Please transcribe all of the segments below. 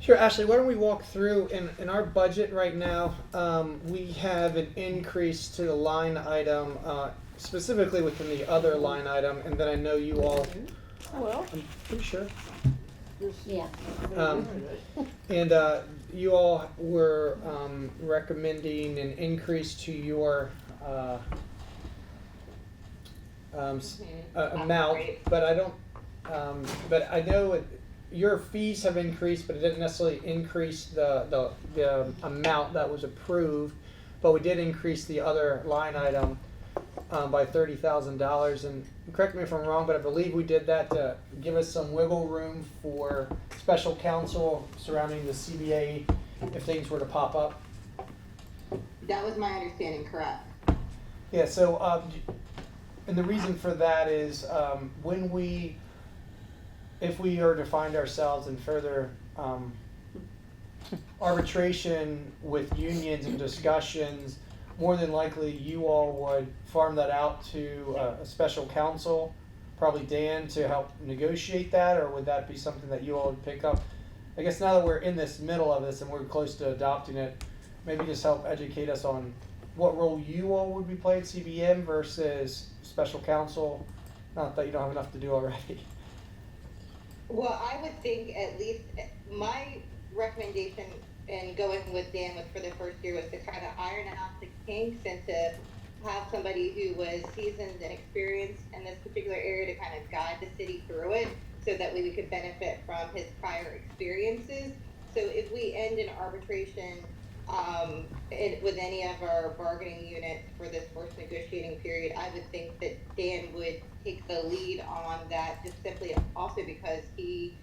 Sure, Ashley, why don't we walk through, in our budget right now, we have an increase to the line item, specifically within the other line item, and then I know you all, Well, I'm pretty sure, Yeah. and you all were recommending an increase to your amount, but I don't, but I know your fees have increased, but it didn't necessarily increase the amount that was approved, but we did increase the other line item by $30,000. And correct me if I'm wrong, but I believe we did that to give us some wiggle room for special counsel surrounding the CBA if things were to pop up. That was my understanding, correct? Yeah, so, and the reason for that is if we are to find ourselves in further arbitration with unions and discussions, more than likely you all would farm that out to a special counsel, probably Dan, to help negotiate that, or would that be something that you all would pick up? I guess now that we're in this middle of this and we're close to adopting it, maybe just help educate us on what role you all would be playing, CBM versus special counsel. Not that you don't have enough to do already. Well, I would think at least my recommendation in going with Dan was for the first year was to try to iron out the kinks and to have somebody who was seasoned and experienced in this particular area to kind of guide the city through it so that we could benefit from his prior experiences. So if we end in arbitration with any of our bargaining units for this first negotiating period, I would think that Dan would take the lead on that, just simply also because he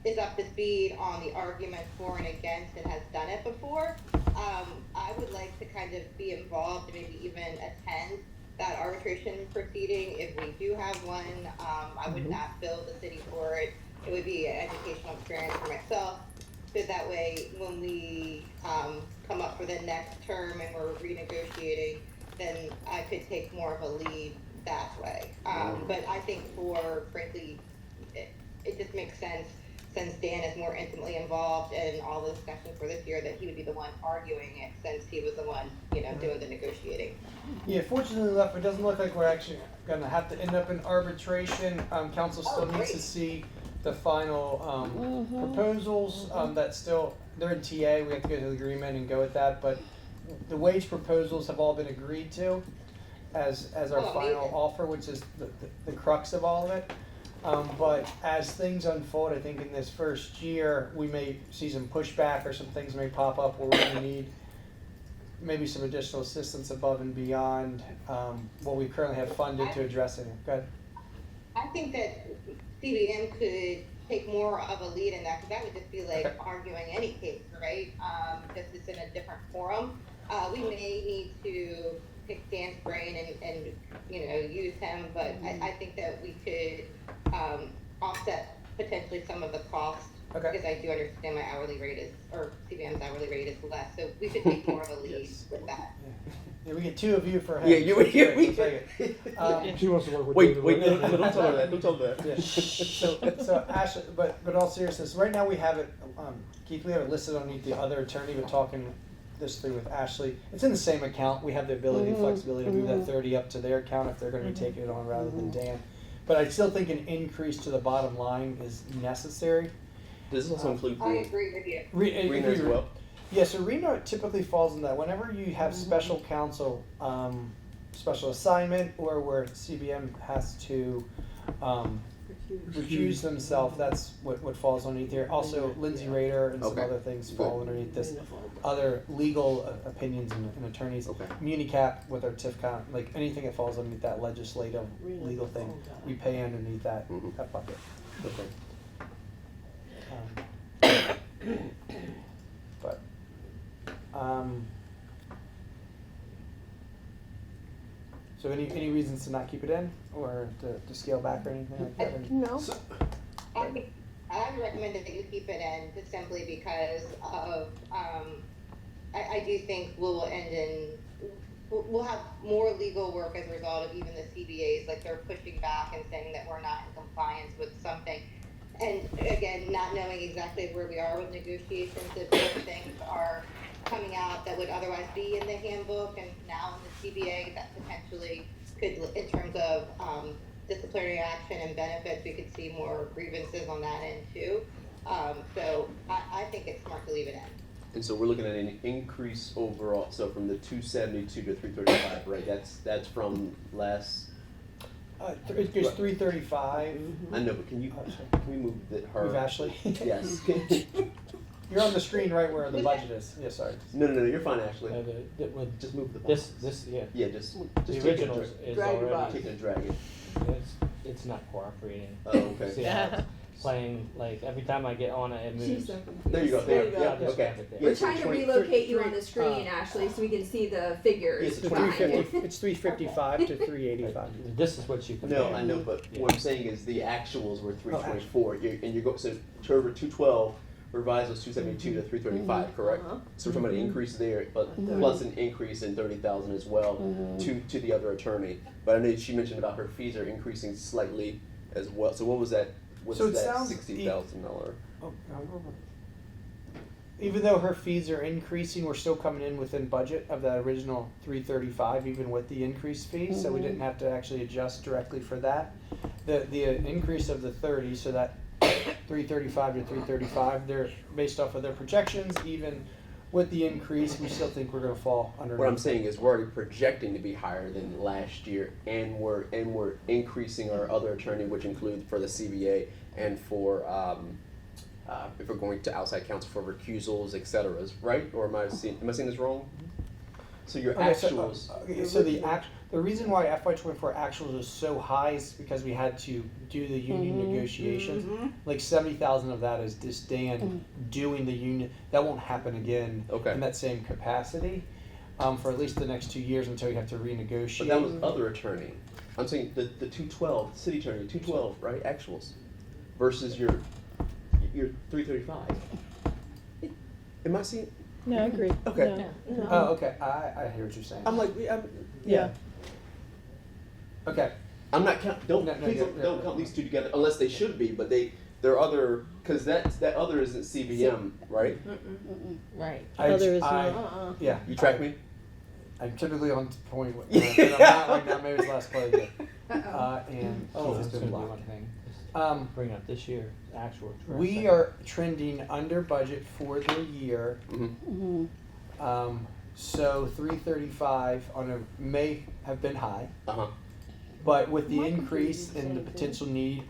is up to speed on the arguments for and against and has done it before. I would like to kind of be involved, maybe even attend that arbitration proceeding if we do have one. I would not bill the city for it. It would be an educational experience for myself. So that way, when we come up for the next term and we're renegotiating, then I could take more of a lead that way. But I think frankly, it just makes sense, since Dan is more intimately involved in all the discussions for this year, that he would be the one arguing it, since he was the one, doing the negotiating. Yeah, fortunately enough, it doesn't look like we're actually going to have to end up in arbitration. Council still needs to see the final proposals. They're in TA. We have to go to the agreement and go with that. But the wage proposals have all been agreed to as our final offer, which is the crux of all of it. But as things unfold, I think in this first year, we may see some pushback or some things may pop up where we're going to need maybe some additional assistance above and beyond what we currently have funded to address it. Go ahead. I think that CBM could take more of a lead in that, because that would just be like arguing any case, right? Just it's in a different forum. We may need to pick Dan's brain and use him, but I think that we could offset potentially some of the cost, because I do understand my hourly rate or CBM's hourly rate is less, so we could take more of a lead with that. Yeah, we get two of you for him. Yeah, you. She wants to work with Wait, David. don't tell her that. Don't tell her that. Yeah. So Ashley, but in all seriousness, right now we have it, Keith, we have it listed underneath the other attorney, but talking this through with Ashley. It's in the same account. We have the ability, flexibility to move that 30 up to their account if they're going to be taking it on rather than Dan. But I still think an increase to the bottom line is necessary. Does this also include I agree with you. Rena as well? Yeah, so Reno typically falls in that. Whenever you have special counsel, special assignment, or where CBM has to recuse themselves, that's what falls underneath here. Also, Lindsay Rader and some other things fall underneath this. Other legal opinions and attorneys. Municap with our TIF count, like anything that falls underneath that legislative legal thing, we pay underneath that bucket. But so any reasons to not keep it in, or to scale back or anything like that? no. I would recommend that you keep it in, just simply because of I do think we'll have more legal work as a result of even the CBAs, like they're pushing back and saying that we're not in compliance with something. And again, not knowing exactly where we are with negotiations, if those things are coming out that would otherwise be in the handbook and now in the CBA, that potentially could, in terms of disciplinary action and benefits, we could see more grievances on that end too. So I think it's smart to leave it in. And so we're looking at an increase overall, so from the 272 to 335, right? That's from last, It goes 335. I know, but can we move her? Move Ashley. Yes. You're on the screen right where the budget is. Yeah, sorry. No, you're fine, Ashley. Just Just move the this, boxes. yeah. Yeah, just The take original it, is Drag your box. already, take it and drag it. it's not cooperating. Oh, okay. See how it's playing, like, every time I get on it, it She's moves. so confused. There you go, there you go. Yeah, Yeah, just okay. grab it there. Yeah, We're so trying to 20 relocate you on the three- screen, Ashley, so we can see the figures. Yes, it's behind it. 350. It's 355 to 385. This is what you compare. No, I know, but Yeah. what I'm saying is the actuals were Oh, 324, and you go, so Trevor, 212, revised was 272 to 335, correct? Uh-huh. So we're talking about an increase there, but plus an increase in 30,000 as well to the other attorney. But I know she mentioned about her fees are increasing slightly as well. So what was that? What's So it that sounds- $60,000? Oh, even though her fees are increasing, we're still coming in within budget of that original 335, even with the increased fees. So we didn't have to actually adjust directly for that. The increase of the 30, so that 335 to 335, they're based off of their projections. Even with the increase, we still think we're going to fall under. What I'm saying is we're already projecting to be higher than last year, and we're increasing our other attorney, which includes for the CBA and for if we're going to outside counsel for recusals, etc. Right? Or am I seeing this wrong? So your actuals. So the reason why FY24 actuals is so high is because we had to do the union negotiations. Like 70,000 of that is just Dan doing the union. That won't happen again Okay. in that same capacity for at least the next 2 years until you have to renegotiate. But that was other attorney. I'm saying the 212, city attorney, 212, right? Actuals versus your 335. Am I seeing? No, I agree. Okay. No. Oh, okay. I hear what you're saying. I'm like, Yeah. Okay. I'm not count. Don't No, please yeah, don't yeah. count these two together unless they should be. But there are other because that other isn't CBM, right? Right. Other is I- not. Yeah. You track me? I'm typically on point with but I'm not right now. Maybe it's last play again. And Keith Oh, has it's been gonna be blocked. one thing. Just Um, bring up this year, actual. We are trending under budget for the year. Mm-hmm. So 335 on a may have been high, Uh huh. but with the My computer increase did the in same the thing. potential need,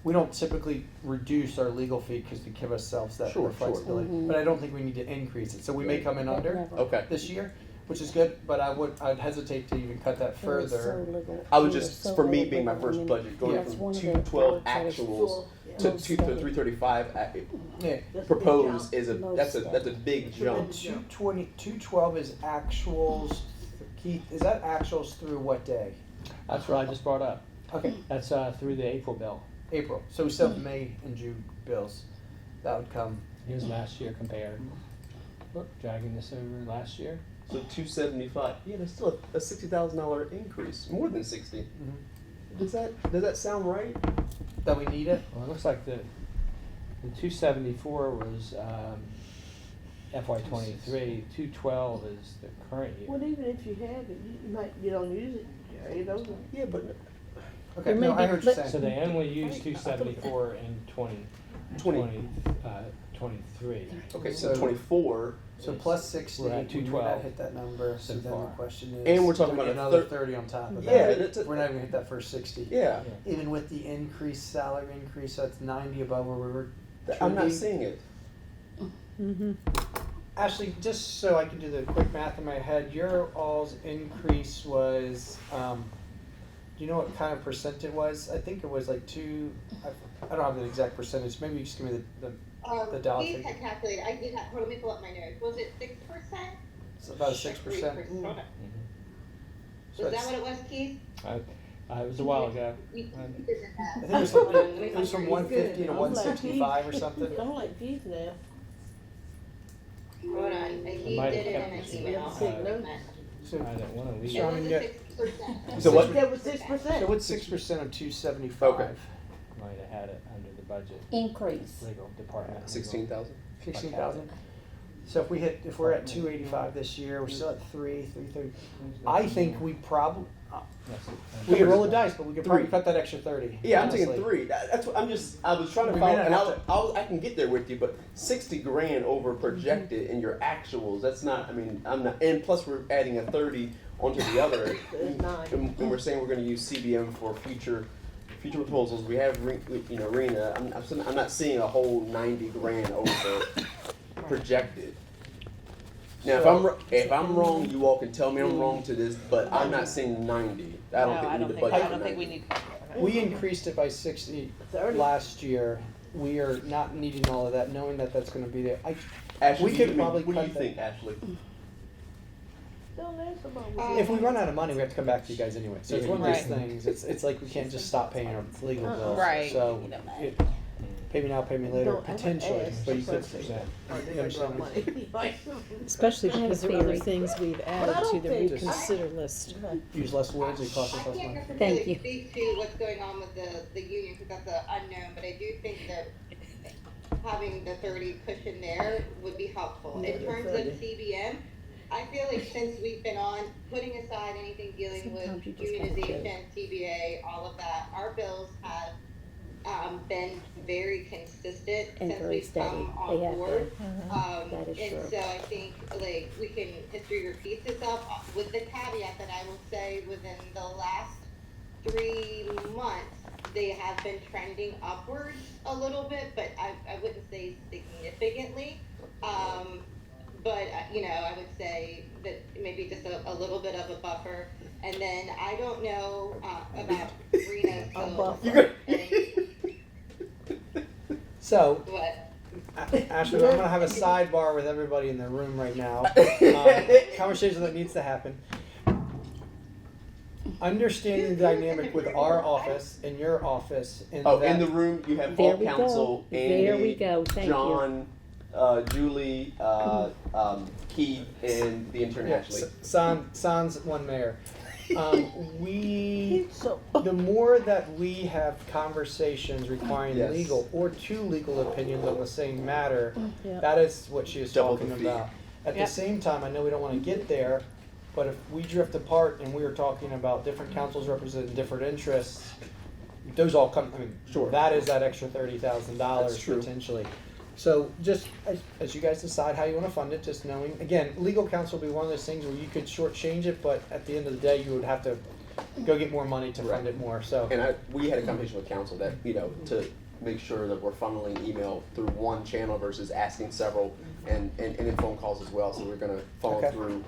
we don't typically reduce our legal fee because to give ourselves that Sure, more flexibility. sure. But I don't think we need to increase it. So we may come in under Okay. this year, which is good. But I'd hesitate to even cut that further. I was just for me being my first budget going Yeah. from 212 actuals to 335 Yeah. proposed is that's a big jump. 212 is actuals. Keith, is that actuals through what day? That's what I just brought up. Okay, That's through the April bill. April. So we still have May and June bills. That would come. Here's last year compared. Look, dragging this over last year. So 275. Yeah, there's still a $60,000 increase, more than 60. Does that sound right? That we need it. Well, it looks like the 274 was FY23. 212 is the current year. Well, even if you have it, you don't use it. Carry it over. Yeah, but Okay, There no, may I be- heard you but- saying. So they only used 274 in 23. okay, so So- 24. So plus 60, We're at we may 212 not hit that number. So so then far. the question is, And we're talking do we about get a another thir- 30 on top of Yeah, that. that's We're not even hit that first 60. Yeah, Even with the increased salary increase, that's 90 above where we were. I'm not trending. seeing it. Ashley, just so I can do the quick math in my head, your all's increase was, do you know what kind of percent it was? I think it was like I don't have the exact percentage. Maybe you just give me the dollar Keith figure. had calculated, I did have, hold on, let me pull up my notes, was it 6%? It's about a 6%. 3%. So Was that it's- what it was, Keith? It was a while ago. You did I that. think it was from 150 to 165 or something. Don't like these now. Hold on, he might did it have in an kept email. this. So, I didn't want to leave. It was Sean, a yeah. 6%. So what? That was so 6%. what's 6% of 275? Okay. Might have had it under the budget, Increase. legal department. 16,000. 16,000. So if we're at 285 this year, we're still at 330. I think we probably, we could roll the dice, but we could probably 3. cut that extra 30. Yeah, I'm thinking honestly. 3. That's what I was trying to We follow, may and not have I can get there with you, but 60 grand over projected in your actuals, that's not, I mean, I'm not, and plus we're adding a 30 onto the other. There's 9. And we're saying we're gonna use CBM for future proposals. We have, Rena, I'm not seeing a whole 90 grand over projected. Now, if I'm wrong, you all can tell me I'm wrong to this, but I'm not seeing 90. I don't think we need to budget I for don't think 90. we need. We increased it by 60 last year. We are not needing all of that, knowing that that's going to be there. Ashley, We could what probably do you cut that. think, Ashley? Don't ask about what If we run out of money, we have to come back to you guys anyway. So it's one of those Right. things. It's like we can't just stop paying our legal bills. Right. So pay me now, pay me later, Don't ever potentially, ask but you for could something. say that. Oh, they You got understand? money. Like, Especially I have because a there are other theory. things we've added I to don't the think- reconsider list. Use less words, it costs I us less can't money. Thank necessarily you. speak to what's going on with the union because that's an unknown, but I do think that having the 30 cushion there would be helpful. In Another terms 30. of CBM, I feel like since we've been on, putting aside anything dealing with Sometimes you just gotta unionization, CBA, all of that, our bills have been very consistent And since very we've steady. come They on have board. That is And true. so I think like we can, history repeats itself with the caveat that I will say within the last 3 months, they have been trending upwards a little bit, but I wouldn't say significantly. But, I would say that maybe just a little bit of a buffer. And then I don't know about Rena's A bill. buffer. So, What? Ashley, I'm gonna have a sidebar with everybody in the room right now. Conversation that needs to happen. Understanding the dynamic with our office and your office, and Oh, that in the room you have There all we council, go. Andy, There we go. Thank you. John, Julie, Keith, and the intern yeah, Ashley. sans one mayor. We So, the more that we have conversations requiring Yes. legal or two legal opinions on the same matter, Yeah. that is what she is Double talking the fee. about. At Yep. the same time, I know we don't want to get there, but if we drift apart and we are talking about different councils representing different interests, those all come. I mean, Sure. that is that extra $30,000 That's true. potentially. So just as you guys decide how you want to fund it, just knowing, again, legal counsel will be one of those things where you could shortchange it, but at the end of the day, you would have to go get more money to fund it more. So And we had a conversation with council that, to make sure that we're funneling email through one channel versus asking several and then phone calls as well. So we're gonna funnel Okay. through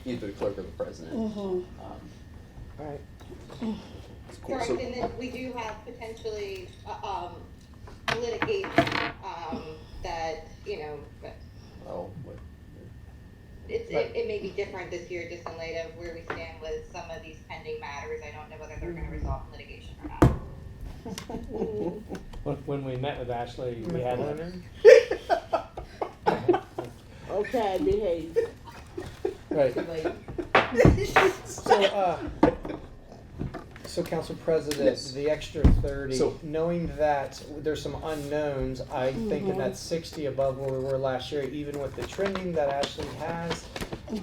either the clerk or the president. all right. It's cool. Correct, So- and then we do have potentially, litigation, that, Oh, what? it may be different this year just in light of where we stand with some of these pending matters. I don't know whether they're gonna result in litigation or not. When we met with Ashley, we had okay, behave. Right. So, Council President, Yes. the extra 30, So- knowing that there's some unknowns, I think in that 60 above where we were last year, even with the trending that Ashley has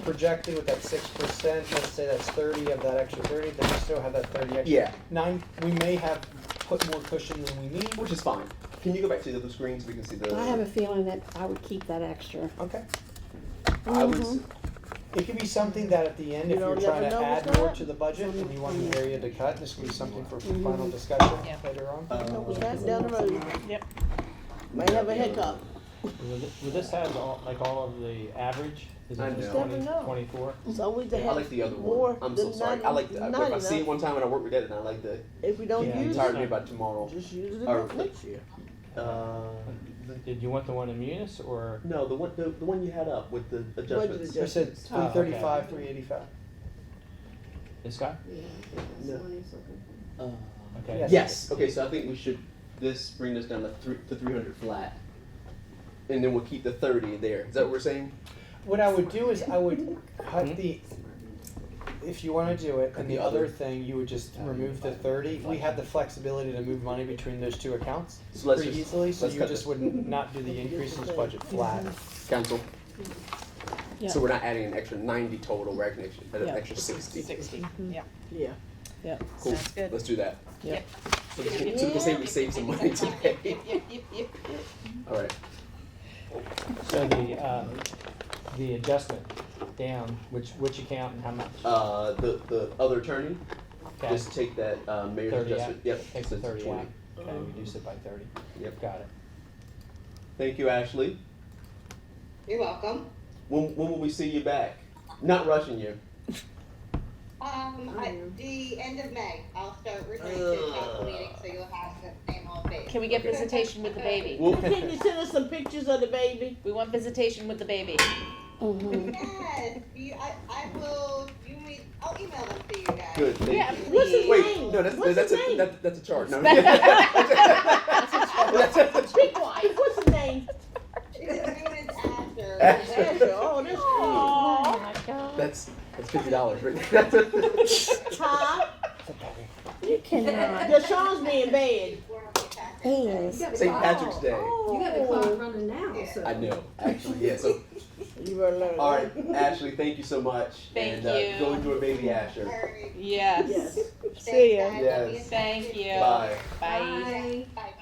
projected with that 6%, let's say that's 30 of that extra 30, then we still have that 30 extra. Yeah. 9, we may have put more cushion than we need. Which is fine. Can you go back to the other screen so we can see the? I have a feeling that I would keep that extra. Okay. I would. It could be something that at the end, if You you're don't trying never to know add what's more that. to the budget and you want an area to cut, this could be something for final discussion Yeah. later on. No, we got down the road. Yep. Might have a hiccup. Would this have all of the average? Is I it just know. 20, Never know. 24? It's always to I have like the other more one. I'm so than sorry. I like the, if I see it 99. one time and I work with that, and I like the. If we don't Yeah, use Tired it, of me by tomorrow. just use it Or- next year. Did you want the one in Munis or? No, the one you had up with the adjustments. Budget I said adjustments. 335, 385. This guy? No. Okay. Yes. Yes. Okay, so I think we should bring this down to 300 flat, and then we'll keep the 30 there. Is that what we're saying? What I would do is I would cut if you wanna do it, Could and be the other other- thing, you would just remove the 30. We have the flexibility to move money between those two accounts So let's pretty just- easily, so let's you cut just this. wouldn't not do the increase in this budget flat. Council. Yeah. So we're not adding an extra 90 total, we're adding an Yeah. extra 60. 60, yeah, Yeah. yeah. Cool. Sounds good. Let's do that. Yep. So we save some money today. All right. So the adjustment down, which account and how much? The other attorney, Okay, just take that mayor's 30 adjustment. out. Yep. Take so the it's 30 20. out. Okay, reduce it by 30. Yep. Got it. Thank you, Ashley. You're welcome. When will we see you back? Not rushing you. At the end of May, I'll start returning to the council meeting, so you'll have the same old face. Can we get visitation with the baby? Well, Can you send us some pictures of the baby? We want visitation with the baby. Mhm. Yes, I will, I'll email them to you guys. good. Thank Yeah, you. What's his Wait, name? no, What's that's his a name? that's a charge. No. Be quiet. What's his name? His name is Asher. Asher. Asher. Oh, that's Oh my God. That's $50 right there. Huh? You cannot. Deshaun's being bad. He is. St. Patrick's Day. You got the clock running now, so. I know, actually, yeah. So, You better learn. all right, Ashley, thank you so much. Thank and, you. Go enjoy baby Asher. Alright. Yes. Yes. See ya. Thanks, guys. Yes. I'll be in touch Thank with you. Bye. Bye. Bye. Bye.